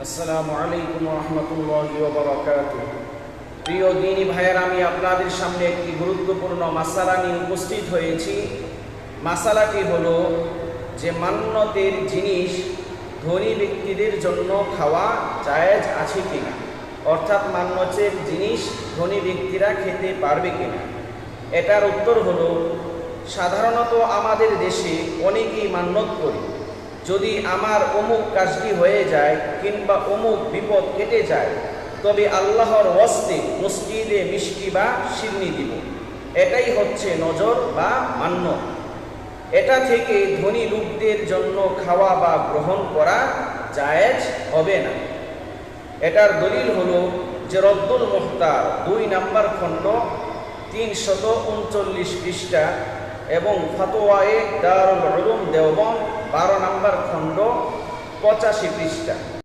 আসসালামু আলাইকুম রহমতুল্লাহি ওয়া বারাকাতুহু। প্রিয় দিনী ভাইয়েরা, আমি আপনাদের সামনে একটি গুরুত্বপূর্ণ মাসালা নিয়ে উপস্থিত হয়েছি। মাসালাটি হলো যে মান্যতের জিনিস ধনী ব্যক্তিদের জন্য খাওয়া জায়েজ আছে কিনা, অর্থাৎ মান্যতের জিনিস ধনী ব্যক্তিরা খেতে পারবে কিনা। এটার উত্তর হলো, সাধারণত আমাদের দেশে অনেকেই মান্যত করি, যদি আমার অমুক কাজটি হয়ে যায় কিংবা অমুক বিপদ কেটে যায়, তবে আল্লাহর ওয়াস্তে মসজিদে মিষ্টি বা শিরনি দিব। এটাই হচ্ছে নজর বা মান্যত। এটা থেকে ধনী লোকদের জন্য খাওয়া বা গ্রহণ করা জায়েজ হবে না। এটার দলিল হলো যে রদ্দুল মুখতার 2 নম্বর খণ্ড 339 পৃষ্ঠা এবং ফতোয়ায়ে দারুল উলুম দেওবন্দ 12 নম্বর খণ্ড 85 পৃষ্ঠা।